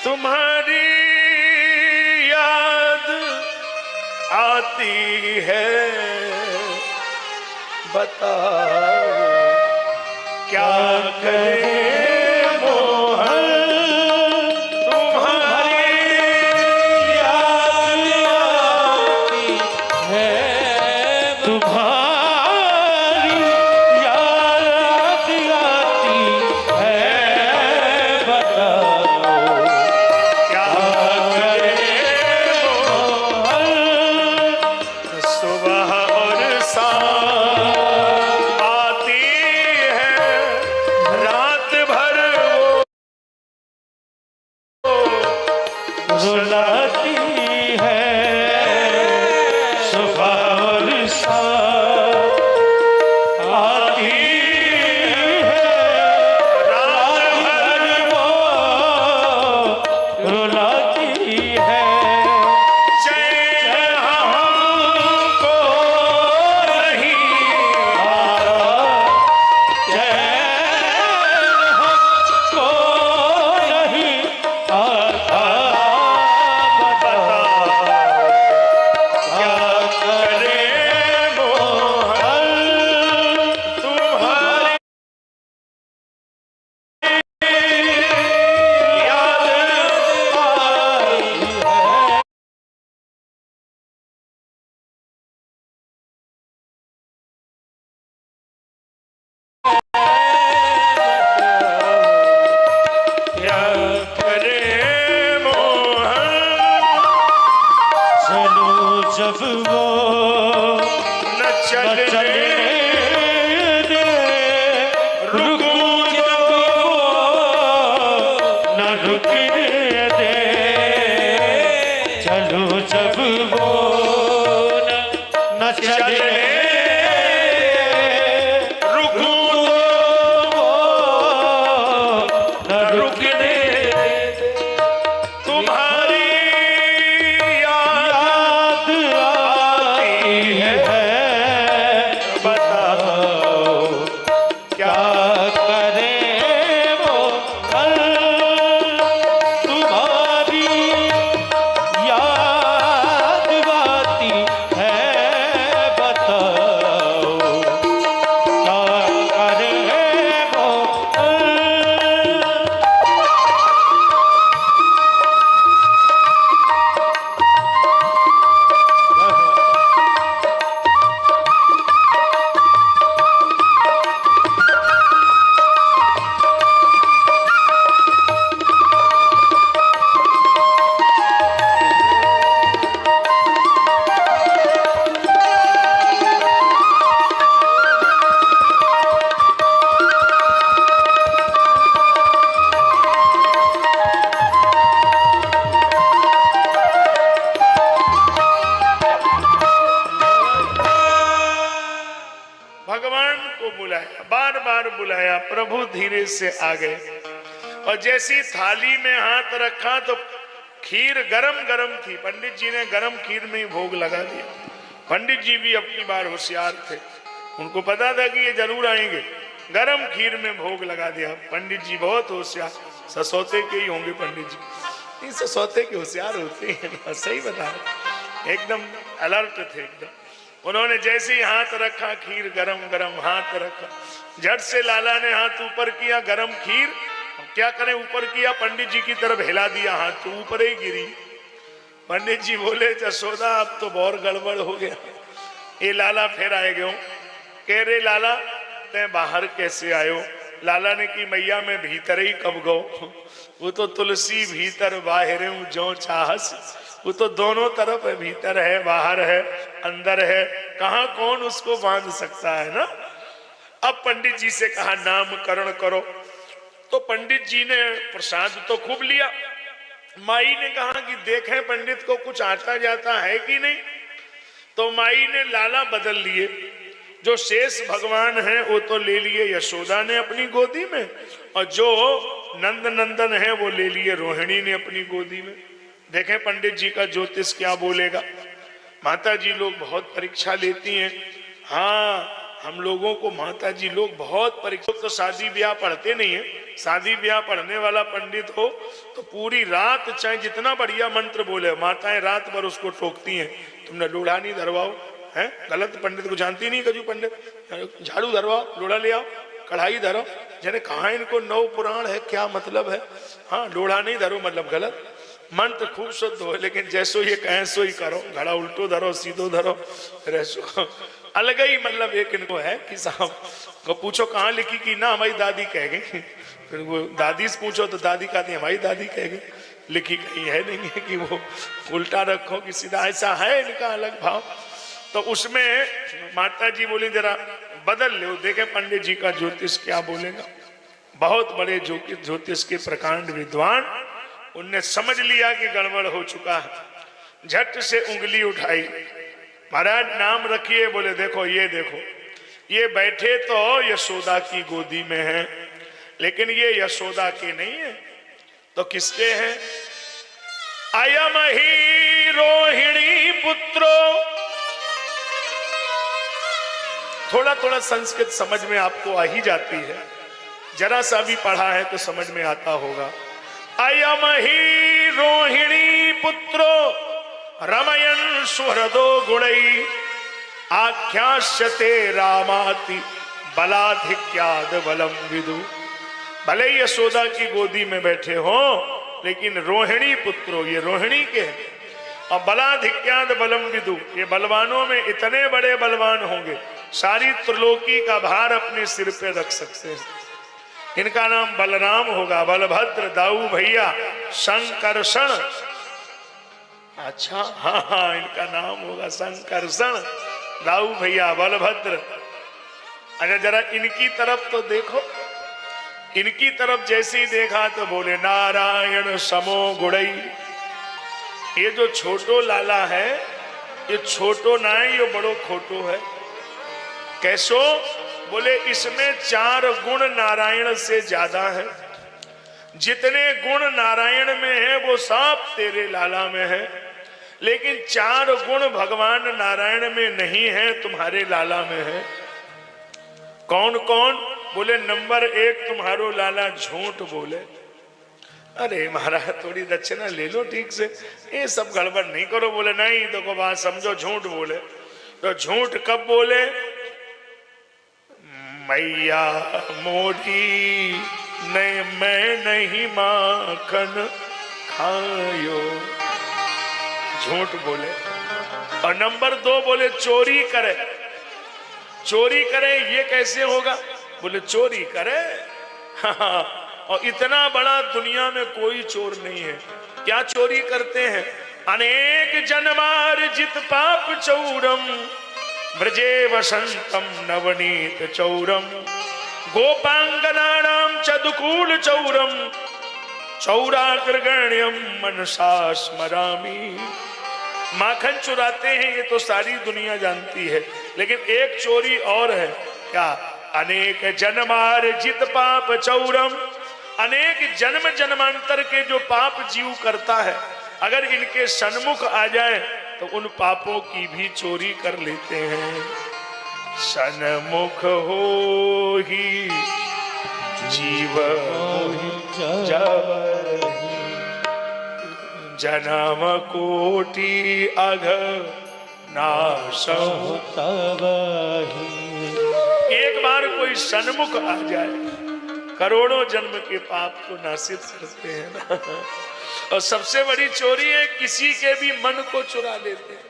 तुम्हारी याद आती है, बताओ क्या करें मोहन। तुम्हारी याद आती है, तुम्हारी याद आती है, बताओ क्या करें मोहन। सुबह और शाम आती है, रात भर वो रुलाती है। सुबह और शाम आती है, रात भर वो रुलाती है। चैन हमको नहीं आता, चैन हमको नहीं आता, बताओ क्या करें मोहन। तुम्हारी याद आई है, क्या करें मोहन। चलो जब वो न चले दे, रुकूं जब वो न रुकने दे। चलो जब वो न चले, रुकूं तो वो न रुकने दे। तुम्हारी याद आती है, बताओ क्या करें वो कल। तुम्हारी याद आती है, बताओ क्या करें वो कल। भगवान को बुलाया, बार बार बुलाया, प्रभु धीरे से आ गए और जैसी थाली में हाथ रखा तो खीर गरम गरम थी। पंडित जी ने गरम खीर में ही भोग लगा दिया। पंडित जी भी अपनी बार होशियार थे, उनको पता था कि ये जरूर आएंगे। गरम खीर में भोग लगा दिया। पंडित जी बहुत होशियार, ससौते के ही होंगे पंडित जी। नहीं, ससौते के होशियार होते हैं ना, सही बता रहे, एकदम अलर्ट थे एकदम। उन्होंने जैसे ही हाथ रखा, खीर गरम गरम हाथ रखा, झट से लाला ने हाथ ऊपर किया, गरम खीर क्या करें ऊपर किया, पंडित जी की तरफ हिला दिया, हाथ तो ऊपर ही गिरी। पंडित जी बोले जसोदा अब तो बहुत गड़बड़ हो गया। ये लाला फिर आए गए, कह रहे लाला ते बाहर कैसे आयो। लाला ने की मैया में भीतर ही कब गो, वो तो तुलसी भीतर बाहर जो चाहस, वो तो दोनों तरफ है, भीतर है बाहर है अंदर है, कहाँ कौन उसको बांध सकता है ना। अब पंडित जी से कहा नामकरण करो, तो पंडित जी ने प्रसाद तो खूब लिया। माई ने कहा कि देखें पंडित को कुछ आता जाता है कि नहीं, तो माई ने लाला बदल लिए। जो शेष भगवान है वो तो ले लिए यशोदा ने अपनी गोदी में, और जो नंद नंदन है वो ले लिए रोहिणी ने अपनी गोदी में। देखें पंडित जी का ज्योतिष क्या बोलेगा। माता जी लोग बहुत परीक्षा लेती हैं। हाँ हम लोगों को माता जी लोग बहुत परीक्षा, तो शादी ब्याह पढ़ते नहीं है। शादी ब्याह पढ़ने वाला पंडित हो तो पूरी रात चाहे जितना बढ़िया मंत्र बोले, माताएं रात भर उसको टोकती हैं, तुमने लोढ़ा नहीं धरवाओ, है गलत पंडित को जानती नहीं, कजू पंडित झाड़ू धरवाओ, लोढ़ा ले आओ, कढ़ाई धरो, जने कहा इनको नौ पुराण है, क्या मतलब है। हाँ लोढ़ा नहीं धरो मतलब गलत, मंत्र खूब शुद्ध हो लेकिन जैसो ये कहें सो ही करो, घड़ा उल्टो धरो सीधो धरो रैसो, अलग ही मतलब एक इनको है कि साहब को पूछो कहाँ लिखी कि ना हमारी दादी कह गई, फिर वो दादी से पूछो तो दादी कहती हमारी दादी कह गई, लिखी कहीं है नहीं है कि वो उल्टा रखो कि सीधा, ऐसा है इनका अलग भाव। तो उसमें माता जी बोली जरा बदल लो, देखे पंडित जी का ज्योतिष क्या बोलेगा। बहुत बड़े ज्योतिष के प्रकांड विद्वान, उनने समझ लिया कि गड़बड़ हो चुका है, झट से उंगली उठाई, महाराज नाम रखिए। बोले देखो ये बैठे तो यशोदा की गोदी में हैं, लेकिन ये यशोदा के नहीं है तो किसके हैं। अयम ही रोहिणी पुत्रो, थोड़ा थोड़ा संस्कृत समझ में आपको आ ही जाती है, जरा सा भी पढ़ा है तो समझ में आता होगा। अयम ही रोहिणी पुत्रो रमयन सुहृदो गुणई आख्यास्यते रामाति बलाधिक्याद बलम विदु। भले यशोदा की गोदी में बैठे हो लेकिन रोहिणी पुत्रो, ये रोहिणी के हैं, और बलाधिक्याद बलम विदु, ये बलवानों में इतने बड़े बलवान होंगे, सारी त्रिलोकी का भार अपने सिर पे रख सकते हैं। इनका नाम बलराम होगा, बलभद्र, दाऊ भैया, संकर्षण, अच्छा हाँ इनका नाम होगा संकर्षण, दाऊ भैया, बलभद्र। अच्छा जरा इनकी तरफ तो देखो, इनकी तरफ जैसे ही देखा तो बोले नारायण समो गुड़ई। ये जो छोटो लाला है ये छोटो ना है, ये बड़ो खोटो है। कैसो? बोले इसमें 4 गुण नारायण से ज्यादा है, जितने गुण नारायण में है वो सब तेरे लाला में है, लेकिन 4 गुण भगवान नारायण में नहीं है, तुम्हारे लाला में है। कौन कौन? बोले नंबर 1 तुम्हारो लाला झूठ बोले। अरे महाराज थोड़ी दक्षिणा ले लो ठीक से, ये सब गड़बड़ नहीं करो। बोले नहीं तो को बात समझो, झूठ बोले। तो झूठ कब बोले? मैया मोरी नहीं, मैं नहीं माखन खायो, झूठ बोले। और नंबर 2 बोले चोरी करे। चोरी करे ये कैसे होगा? बोले चोरी करे और इतना बड़ा दुनिया में कोई चोर नहीं है। क्या चोरी करते हैं? अनेक जन्मार्जित पाप चौरम ब्रजे वसंतम नवनीत चौरम गोपांगनानाम चदुकूल चौरम चौराग्रगण्यम मनसा स्मरामि। माखन चुराते हैं ये तो सारी दुनिया जानती है, लेकिन एक चोरी और है। क्या? अनेक जन्मार्जित पाप चौरम, अनेक जन्म जन्मांतर के जो पाप जीव करता है, अगर इनके सन्मुख आ जाए तो उन पापों की भी चोरी कर लेते हैं। सन्मुख हो ही जीव जब जन्म कोटि अघ नाश तब ही। एक बार कोई सन्मुख आ जाए करोड़ों जन्म के पाप को नासित करते हैं ना। और सबसे बड़ी चोरी है किसी के भी मन को चुरा लेते हैं।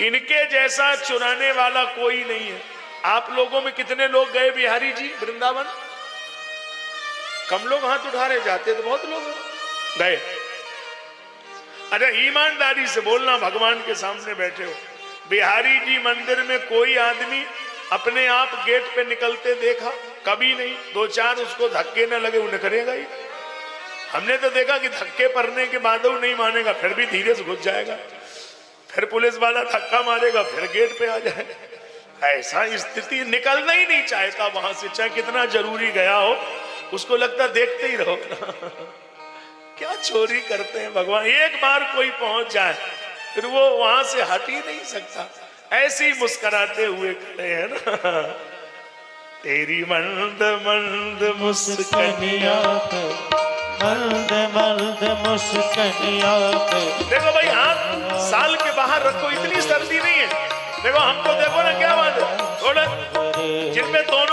इनके जैसा चुराने वाला कोई नहीं है। आप लोगों में कितने लोग गए बिहारी जी वृंदावन? कम लोग हाथ उठा रहे, जाते तो बहुत लोग गए। अरे ईमानदारी से बोलना, भगवान के सामने बैठे हो। बिहारी जी मंदिर में कोई आदमी अपने आप गेट पे निकलते देखा? कभी नहीं। 2-4 उसको धक्के न लगे उन्हें करेगा ही। हमने तो देखा कि धक्के पड़ने के बाद वो नहीं मानेगा, फिर भी धीरे से घुस जाएगा, फिर पुलिस वाला धक्का मारेगा, फिर गेट पे आ जाएगा। ऐसा स्थिति, निकलना ही नहीं चाहता वहां से, चाहे कितना जरूरी गया हो, उसको लगता देखते ही रहो। क्या चोरी करते हैं भगवान। एक बार कोई पहुंच जाए फिर वो वहां से हट ही नहीं सकता। ऐसे ही मुस्कुराते हुए खड़े हैं ना। तेरी मंद मंद मुस्कनिया मुस्कनिया मंद मंद मुस्कनिया देखो भाई, हाथ साल के बाहर रखो, इतनी सर्दी नहीं है। देखो हमको देखो ना, क्या बात है, थोड़ा जिनमें दोनों